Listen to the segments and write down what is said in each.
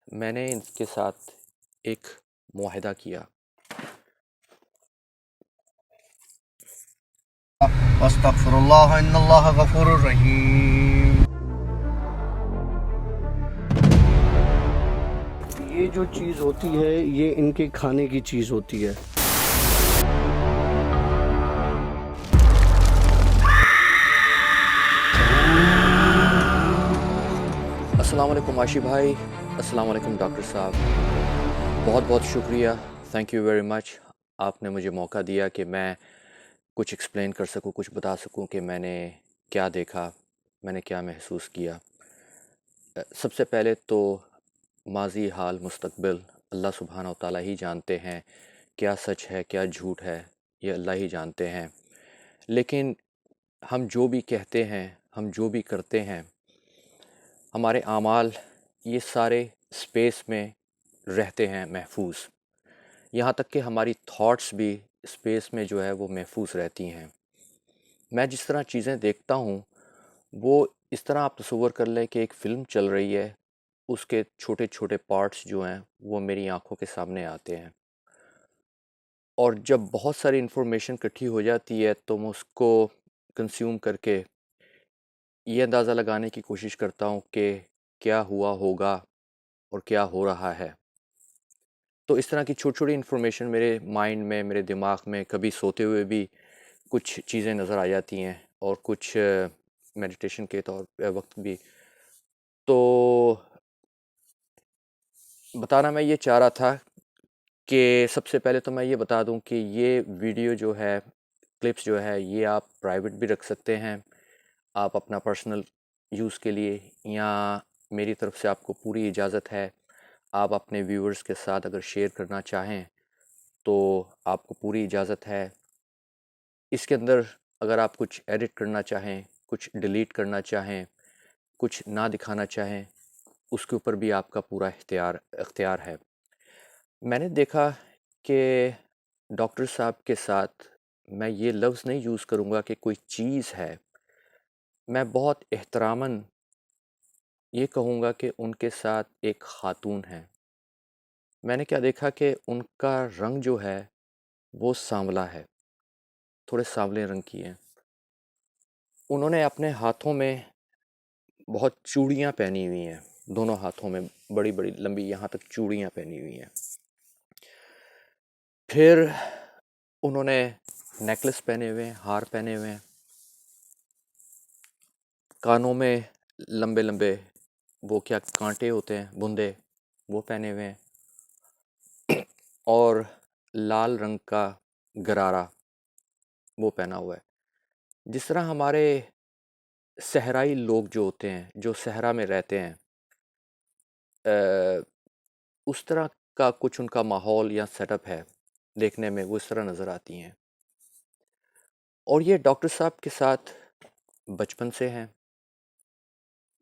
मैंने इनके साथ एक मुआहिदा किया। अस्तगफिरुल्लाह इन्नल्लाह गफूरुर रहीम। ये जो चीज़ होती है ये इनके खाने की चीज़ होती है। अस्सलाम वालेकुम आशी भाई, अस्सलाम वालेकुम डॉक्टर साहब। बहुत बहुत शुक्रिया, थैंक यू वेरी मच। आपने मुझे मौका दिया कि मैं कुछ एक्सप्लेन कर सकूं, कुछ बता सकूं कि मैंने क्या देखा, मैंने क्या महसूस किया। सबसे पहले तो माजी हाल मुस्तकबिल अल्लाह सुब्हानहू व तआला ही जानते हैं। क्या सच है क्या झूठ है ये अल्लाह ही जानते हैं। लेकिन हम जो भी कहते हैं, हम जो भी करते हैं, हमारे आमाल ये सारे स्पेस में रहते हैं महफूज। यहाँ तक कि हमारी थॉट्स भी स्पेस में जो है वो महफूज रहती हैं। मैं जिस तरह चीज़ें देखता हूँ वो इस तरह आप तसव्वुर कर लें कि एक फ़िल्म चल रही है, उसके छोटे छोटे पार्ट्स जो हैं वो मेरी आंखों के सामने आते हैं। और जब बहुत सारी इन्फॉर्मेशन इकट्ठी हो जाती है तो मैं उसको कंज्यूम करके ये अंदाज़ा लगाने की कोशिश करता हूँ कि क्या हुआ होगा और क्या हो रहा है। तो इस तरह की छोटी-छोटी इन्फॉर्मेशन मेरे माइंड में, मेरे दिमाग में कभी सोते हुए भी कुछ चीज़ें नज़र आ जाती हैं और कुछ मेडिटेशन के तौर पे वक़्त भी। तो बताना मैं ये चाह रहा था कि सबसे पहले तो मैं ये बता दूँ कि ये वीडियो जो है, क्लिप्स जो है, ये आप प्राइवेट भी रख सकते हैं। आप अपना पर्सनल यूज़ के लिए, या मेरी तरफ से आपको पूरी इजाज़त है। आप अपने व्यूअर्स के साथ अगर शेयर करना चाहें तो आपको पूरी इजाज़त है। इसके अंदर अगर आप कुछ एडिट करना चाहें, कुछ डिलीट करना चाहें, कुछ ना दिखाना चाहें, उसके ऊपर भी आपका पूरा इख्तियार है। मैंने देखा कि डॉक्टर साहब के साथ मैं ये लफ्ज़ नहीं यूज़ करूँगा कि कोई चीज़ है, मैं बहुत एहतरामन ये कहूँगा कि उनके साथ एक ख़ातून है। मैंने क्या देखा कि उनका रंग जो है वो सांवला है, थोड़े सांवले रंग की हैं। उन्होंने अपने हाथों में बहुत चूड़ियाँ पहनी हुई हैं, दोनों हाथों में बड़ी-बड़ी लंबी यहाँ तक चूड़ियाँ पहनी हुई हैं। फिर उन्होंने नेकलेस पहने हुए हैं, हार पहने हुए हैं, कानों में लंबे-लंबे वो क्या कांटे होते हैं, बूंदे, वो पहने हुए हैं और लाल रंग का गरारा वो पहना हुआ है। जिस तरह हमारे सहराई लोग जो होते हैं, जो सहरा में रहते हैं, अ, उस तरह का कुछ उनका माहौल या सेटअप है, देखने में वो इस तरह नज़र आती हैं। और ये डॉक्टर साहब के साथ बचपन से हैं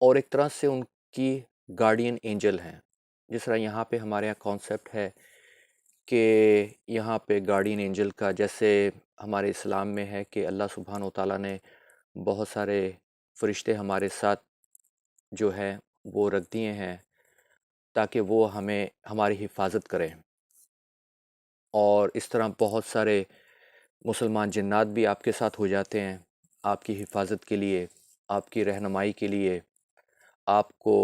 और एक तरह से उनकी गार्डियन एंजल हैं। जिस तरह यहाँ पे हमारे यहाँ कॉन्सेप्ट है कि यहाँ पे गार्डियन एंजल का, जैसे हमारे इस्लाम में है कि अल्लाह सुब्हानहू व तआला ने बहुत सारे फ़रिश्ते हमारे साथ जो है वो रख दिए हैं ताकि वो हमें हमारी हिफाज़त करें। और इस तरह बहुत सारे मुसलमान जिन्नात भी आपके साथ हो जाते हैं, आपकी हिफाज़त के लिए, आपकी रहनुमाई के लिए, आपको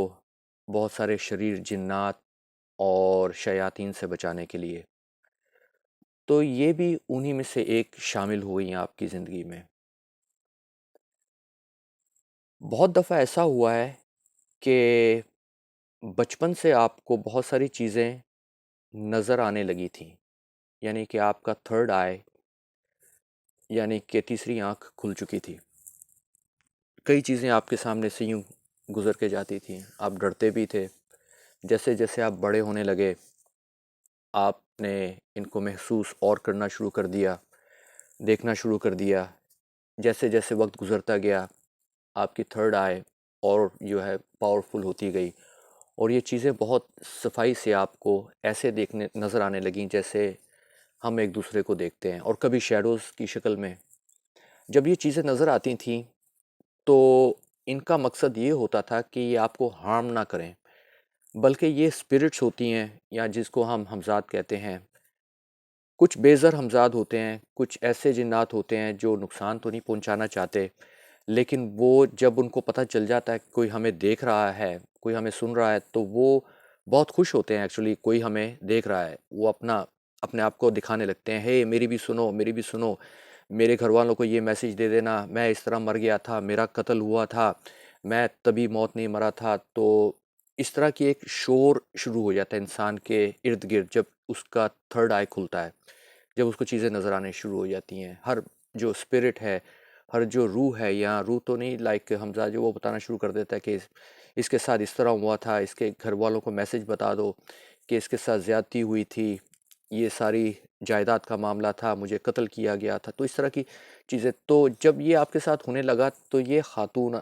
बहुत सारे शरीर जिन्नात और शयातीन से बचाने के लिए। तो ये भी उन्हीं में से एक शामिल हो गई हैं आपकी ज़िंदगी में। बहुत दफ़ा ऐसा हुआ है कि बचपन से आपको बहुत सारी चीज़ें नज़र आने लगी थीं, यानी कि आपका थर्ड आई, यानी कि तीसरी आँख खुल चुकी थी। कई चीज़ें आपके सामने से यूँ गुज़र के जाती थीं, आप डरते भी थे। जैसे-जैसे आप बड़े होने लगे, आपने इनको महसूस और करना शुरू कर दिया, देखना शुरू कर दिया। जैसे-जैसे वक़्त गुज़रता गया, आपकी थर्ड आई और जो है पावरफुल होती गई और ये चीज़ें बहुत सफाई से आपको ऐसे देखने नज़र आने लगीं जैसे हम एक दूसरे को देखते हैं, और कभी शैडोज़ की शक्ल में। जब ये चीज़ें नज़र आती थीं तो इनका मकसद ये होता था कि ये आपको हार्म ना करें, बल्कि ये स्पिरिट्स होती हैं, या जिसको हम हमज़ाद कहते हैं। कुछ बेज़र हमज़ाद होते हैं, कुछ ऐसे जिन्नात होते हैं जो नुकसान तो नहीं पहुंचाना चाहते, लेकिन वो जब उनको पता चल जाता है कि कोई हमें देख रहा है, कोई हमें सुन रहा है, तो वो बहुत खुश होते हैं। एक्चुअली कोई हमें देख रहा है, वो अपने आप को दिखाने लगते हैं, हे मेरी भी सुनो, मेरी भी सुनो, मेरे घर वालों को ये मैसेज दे देना, मैं इस तरह मर गया था, मेरा कत्ल हुआ था, मैं तभी मौत नहीं मरा था। तो इस तरह की एक शोर शुरू हो जाता है इंसान के इर्द गिर्द, जब उसका थर्ड आई खुलता है, जब उसको चीज़ें नज़र आने शुरू हो जाती हैं। हर जो स्पिरिट है, हर जो रूह है, या रूह तो नहीं, लाइक हमजा जो वो बताना शुरू कर देता है कि इसके साथ इस तरह हुआ था, इसके घर वालों को मैसेज बता दो कि इसके साथ ज़्यादती हुई थी, ये सारी जायदाद का मामला था, मुझे कत्ल किया गया था। तो इस तरह की चीज़ें, तो जब ये आपके साथ होने लगा, तो ये खातून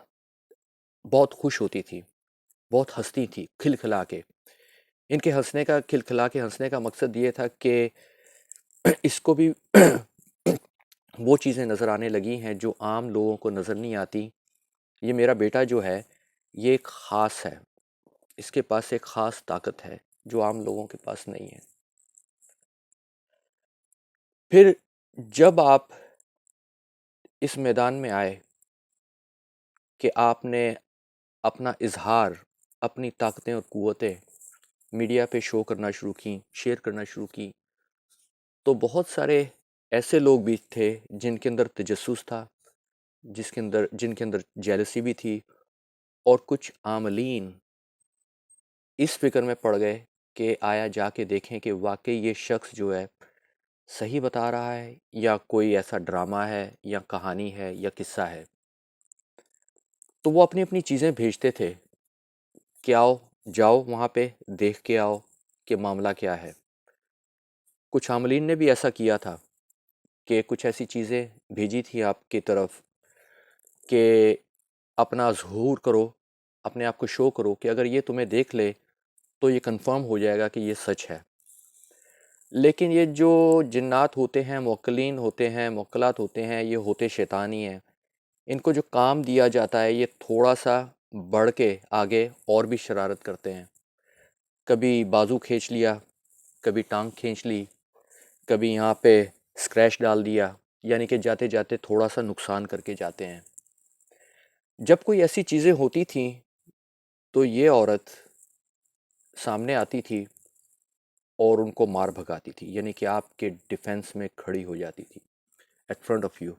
बहुत खुश होती थी, बहुत हंसती थी खिलखिला के। इनके हंसने का, खिलखिला के हंसने का मकसद ये था कि इसको भी वो चीज़ें नज़र आने लगी हैं जो आम लोगों को नज़र नहीं आती। ये मेरा बेटा जो है, ये एक ख़ास है, इसके पास एक ख़ास ताकत है जो आम लोगों के पास नहीं है। फिर जब आप इस मैदान में आए कि आपने अपना इजहार, अपनी ताकतें और क़ुव्वतें मीडिया पे शो करना शुरू की, शेयर करना शुरू की, तो बहुत सारे ऐसे लोग भी थे जिनके अंदर तजस्सुस था, जिनके अंदर जेलसी भी थी, और कुछ आमलीन इस फिक्र में पड़ गए कि आया जाके देखें कि वाकई ये शख्स जो है सही बता रहा है, या कोई ऐसा ड्रामा है, या कहानी है, या किस्सा है। तो वो अपनी अपनी चीज़ें भेजते थे कि आओ, जाओ वहाँ पे देख के आओ कि मामला क्या है। कुछ आमलीन ने भी ऐसा किया था कि कुछ ऐसी चीज़ें भेजी थी आपकी तरफ कि अपना ज़हूर करो, अपने आप को शो करो, कि अगर ये तुम्हें देख ले तो ये कंफर्म हो जाएगा कि ये सच है। लेकिन ये जो जिन्नात होते हैं, मुवक्किलीन होते हैं, मुवक्किलात होते हैं, ये होते शैतान ही हैं। इनको जो काम दिया जाता है, ये थोड़ा-सा बढ़ के आगे और भी शरारत करते हैं। कभी बाजू खींच लिया, कभी टाँग खींच ली, कभी यहाँ पे स्क्रैच डाल दिया, यानी कि जाते-जाते थोड़ा-सा नुकसान करके जाते हैं। जब कोई ऐसी चीज़ें होती थीं, तो ये औरत सामने आती थी और उनको मार भगाती थी, यानी कि आपके डिफेंस में खड़ी हो जाती थी, एट फ्रंट ऑफ यू।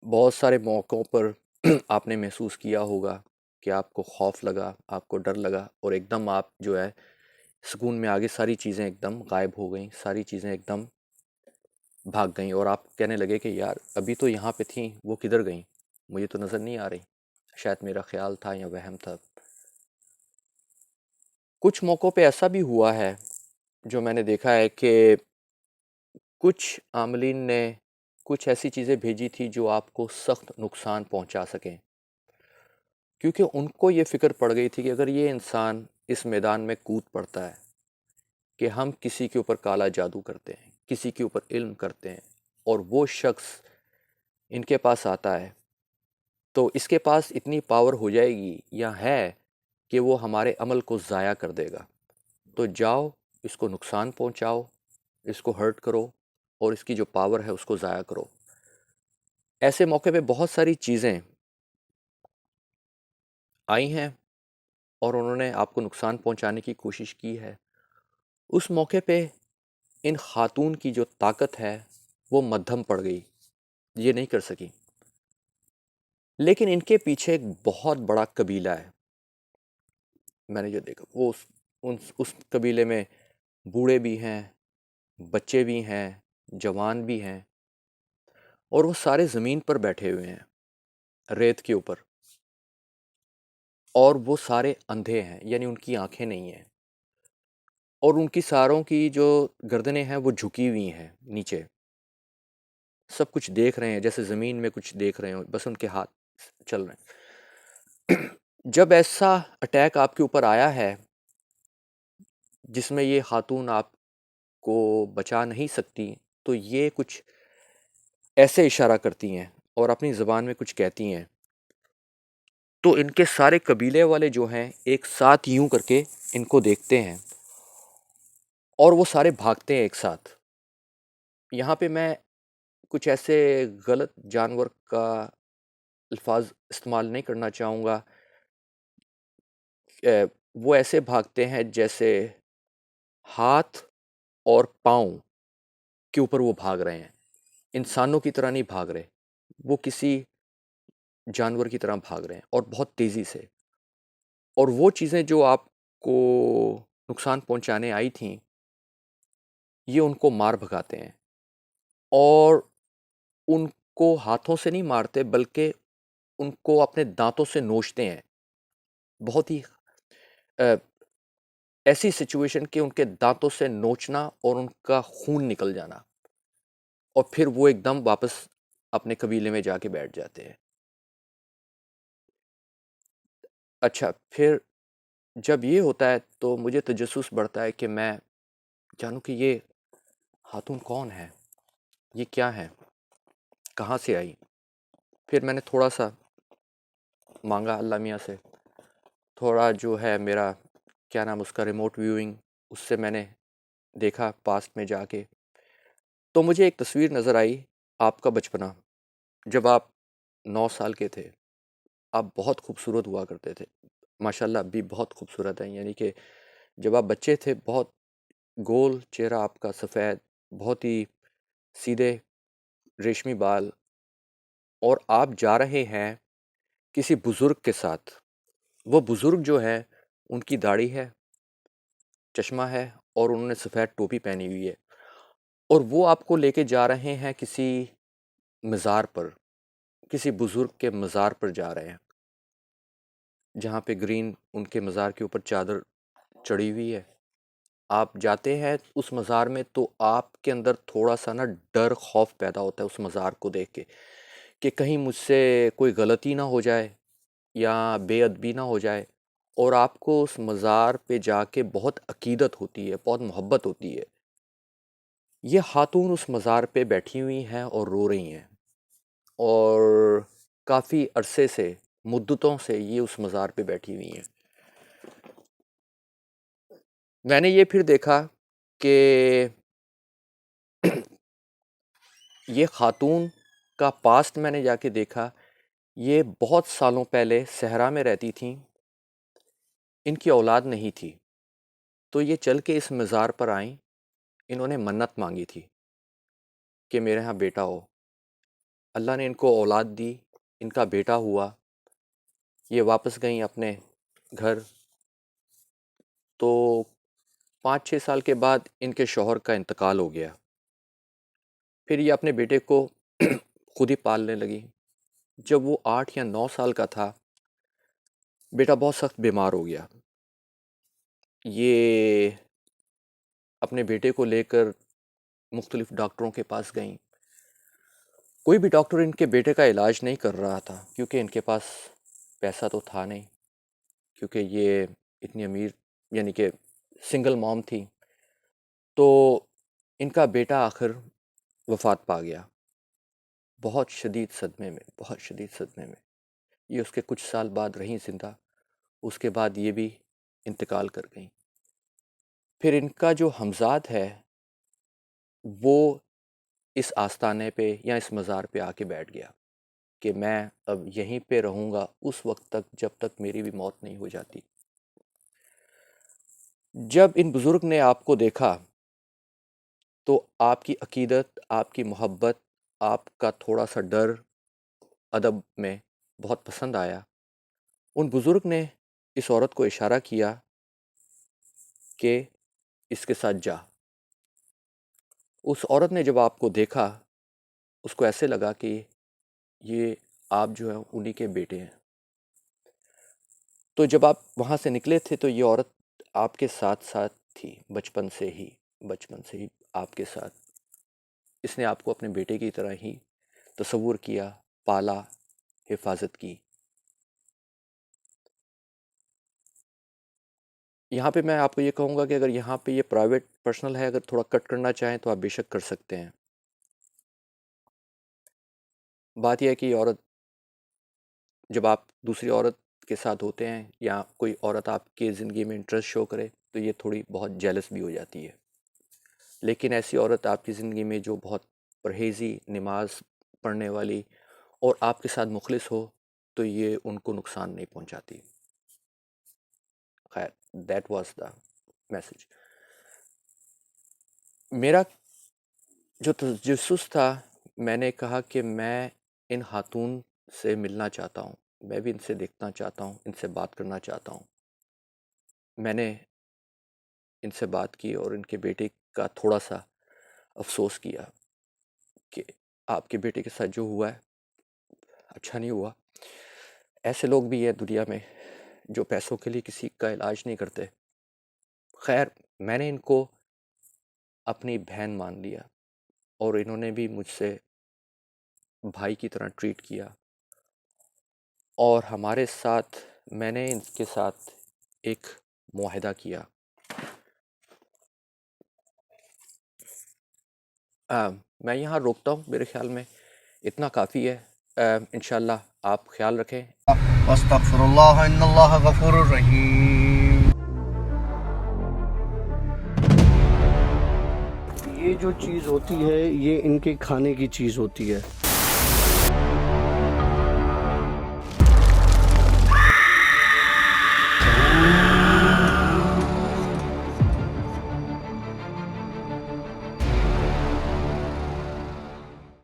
बहुत सारे मौक़ों पर आपने महसूस किया होगा कि आपको खौफ लगा, आपको डर लगा, और एकदम आप जो है सुकून में आ गए, सारी चीज़ें एकदम गायब हो गईं, सारी चीज़ें एकदम भाग गईं, और आप कहने लगे कि यार अभी तो यहाँ पे थीं, वो किधर गईं? मुझे तो नज़र नहीं आ रही, शायद मेरा ख़्याल था या वहम था। कुछ मौक़ों पे ऐसा भी हुआ है, जो मैंने देखा है कि कुछ आमलीन ने कुछ ऐसी चीज़ें भेजी थी जो आपको सख्त नुकसान पहुंचा सकें, क्योंकि उनको ये फ़िक्र पड़ गई थी कि अगर ये इंसान इस मैदान में कूद पड़ता है कि हम किसी के ऊपर काला जादू करते हैं, किसी के ऊपर इल्म करते हैं, और वो शख्स इनके पास आता है, तो इसके पास इतनी पावर हो जाएगी या है कि वो हमारे अमल को ज़ाया कर देगा। तो जाओ, इसको नुकसान पहुंचाओ, इसको हर्ट करो, और इसकी जो पावर है उसको ज़ाया करो। ऐसे मौके पे बहुत सारी चीज़ें आई हैं और उन्होंने आपको नुकसान पहुंचाने की कोशिश की है। उस मौके पे इन खातून की जो ताकत है, वो मद्धम पड़ गई, ये नहीं कर सकी। लेकिन इनके पीछे एक बहुत बड़ा कबीला है। मैंने जो देखा वो उस कबीले में बूढ़े भी हैं, बच्चे भी हैं, जवान भी हैं, और वो सारे ज़मीन पर बैठे हुए हैं, रेत के ऊपर, और वो सारे अंधे हैं, यानी उनकी आंखें नहीं हैं, और उनकी सारों की जो गर्दनें हैं वो झुकी हुई हैं नीचे। सब कुछ देख रहे हैं, जैसे ज़मीन में कुछ देख रहे हो, बस उनके हाथ चल रहे हैं। जब ऐसा अटैक आपके ऊपर आया है, जिसमें ये खातून आपको बचा नहीं सकती, तो ये कुछ ऐसे इशारा करती हैं और अपनी ज़बान में कुछ कहती हैं तो इनके सारे कबीले वाले जो हैं एक साथ यूं करके इनको देखते हैं और वो सारे भागते हैं एक साथ। यहाँ पे मैं कुछ ऐसे गलत जानवर का अल्फाज इस्तेमाल नहीं करना चाहूँगा। वो ऐसे भागते हैं जैसे हाथ और पाँव के ऊपर वो भाग रहे हैं। इंसानों की तरह नहीं भाग रहे, वो किसी जानवर की तरह भाग रहे हैं और बहुत तेज़ी से। और वो चीज़ें जो आपको नुकसान पहुंचाने आई थीं, ये उनको मार भगाते हैं और उनको हाथों से नहीं मारते बल्कि उनको अपने दांतों से नोचते हैं। बहुत ही अ, ऐसी सिचुएशन कि उनके दांतों से नोचना और उनका खून निकल जाना और फिर वो एकदम वापस अपने कबीले में जाके बैठ जाते हैं। अच्छा, फिर जब ये होता है तो मुझे तजस्सुस बढ़ता है कि मैं जानूं कि ये खातून कौन है, ये क्या है, कहाँ से आई। फिर मैंने थोड़ा सा मांगा अल्लाह मियाँ से, थोड़ा जो है मेरा क्या नाम उसका रिमोट व्यूइंग, उससे मैंने देखा पास्ट में जाके, तो मुझे एक तस्वीर नज़र आई आपका बचपना। जब आप 9 साल के थे, आप बहुत खूबसूरत हुआ करते थे। माशाल्लाह अभी बहुत खूबसूरत हैं, यानी कि जब आप बच्चे थे बहुत गोल चेहरा आपका, सफ़ेद, बहुत ही सीधे रेशमी बाल, और आप जा रहे हैं किसी बुज़ुर्ग के साथ। वो बुज़ुर्ग जो है उनकी दाढ़ी है, चश्मा है और उन्होंने सफ़ेद टोपी पहनी हुई है और वो आपको लेके जा रहे हैं किसी मज़ार पर, किसी बुज़ुर्ग के मज़ार पर जा रहे हैं, जहाँ पे ग्रीन उनके मज़ार के ऊपर चादर चढ़ी हुई है। आप जाते हैं उस मज़ार में तो आपके अंदर थोड़ा-सा ना डर, खौफ़ पैदा होता है उस मज़ार को देख के, कि कहीं मुझसे कोई गलती ना हो जाए या बेअदबी ना हो जाए। और आपको उस मज़ार पे जाके बहुत अक़ीदत होती है, बहुत मोहब्बत होती है। ये ख़ातून उस मज़ार पे बैठी हुई हैं और रो रही हैं और काफ़ी अरसे से, मुद्दतों से ये उस मज़ार पे बैठी हुई हैं। मैंने ये फिर देखा कि ये ख़ातून का पास्ट मैंने जाके देखा, ये बहुत सालों पहले सहरा में रहती थीं, इनकी औलाद नहीं थी, तो ये चल के इस मज़ार पर आईं, इन्होंने मन्नत मांगी थी कि मेरे यहाँ बेटा हो। अल्लाह ने इनको औलाद दी, इनका बेटा हुआ, ये वापस गईं अपने घर। तो 5-6 साल के बाद इनके शौहर का इंतकाल हो गया। फिर ये अपने बेटे को खुद ही पालने लगी। जब वो 8 या 9 साल का था, बेटा बहुत सख्त बीमार हो गया। ये अपने बेटे को लेकर मुख्तलिफ डॉक्टरों के पास गईं। कोई भी डॉक्टर इनके बेटे का इलाज नहीं कर रहा था क्योंकि इनके पास पैसा तो था नहीं, क्योंकि ये इतनी अमीर यानी कि सिंगल मॉम थी। तो इनका बेटा आखिर वफ़ात पा गया, बहुत शदीद सदमे में, बहुत शदीद सदमे में। ये उसके कुछ साल बाद रहीं ज़िंदा, उसके बाद ये भी इंतकाल कर गईं। फिर इनका जो हमज़ाद है, वो इस आस्ताने पे या इस मज़ार पे आके बैठ गया कि मैं अब यहीं पे रहूँगा उस वक़्त तक जब तक मेरी भी मौत नहीं हो जाती। जब इन बुज़ुर्ग ने आपको देखा, तो आपकी अक़ीदत, आपकी मोहब्बत, आपका थोड़ा-सा डर अदब में बहुत पसंद आया। उन बुज़ुर्ग ने इस औरत को इशारा किया कि इसके साथ जा। उस औरत ने जब आपको देखा, उसको ऐसे लगा कि ये आप जो हैं उन्हीं के बेटे हैं। तो जब आप वहाँ से निकले थे तो ये औरत आपके साथ-साथ थी, बचपन से ही आपके साथ। इसने आपको अपने बेटे की तरह ही तसव्वुर किया, पाला, हिफ़ाज़त की। यहाँ पे मैं आपको ये कहूँगा कि अगर यहाँ पे ये प्राइवेट पर्सनल है, अगर थोड़ा कट करना चाहें तो आप बेशक कर सकते हैं। बात ये है कि ये औरत, जब आप दूसरी औरत के साथ होते हैं या कोई औरत आपके ज़िंदगी में इंटरेस्ट शो करे तो ये थोड़ी बहुत जेलस भी हो जाती है। लेकिन ऐसी औरत आपकी ज़िंदगी में जो बहुत परहेज़ी, नमाज़ पढ़ने वाली और आपके साथ मुखलिस हो तो ये उनको नुकसान नहीं पहुंचाती। खैर, दैट वाज द मैसेज। मेरा जो तजस्सुस था, मैंने कहा कि मैं इन खातून से मिलना चाहता हूँ, मैं भी इनसे देखना चाहता हूँ, इनसे बात करना चाहता हूँ। मैंने इनसे बात की और इनके बेटे का थोड़ा-सा अफ़सोस किया कि आपके बेटे के साथ जो हुआ है, अच्छा नहीं हुआ। ऐसे लोग भी हैं दुनिया में जो पैसों के लिए किसी का इलाज नहीं करते। खैर, मैंने इनको अपनी बहन मान लिया और इन्होंने भी मुझसे भाई की तरह ट्रीट किया और हमारे साथ मैंने इनके साथ एक मुआहिदा किया। मैं यहाँ रोकता हूँ, मेरे ख़्याल में इतना काफ़ी है। इंशाल्लाह आप ख़्याल रखें। अस्तगफिरुल्लाह इन्नल्लाह गफूरुर रहीम। ये जो चीज़ होती है ये इनके खाने की चीज़ होती है।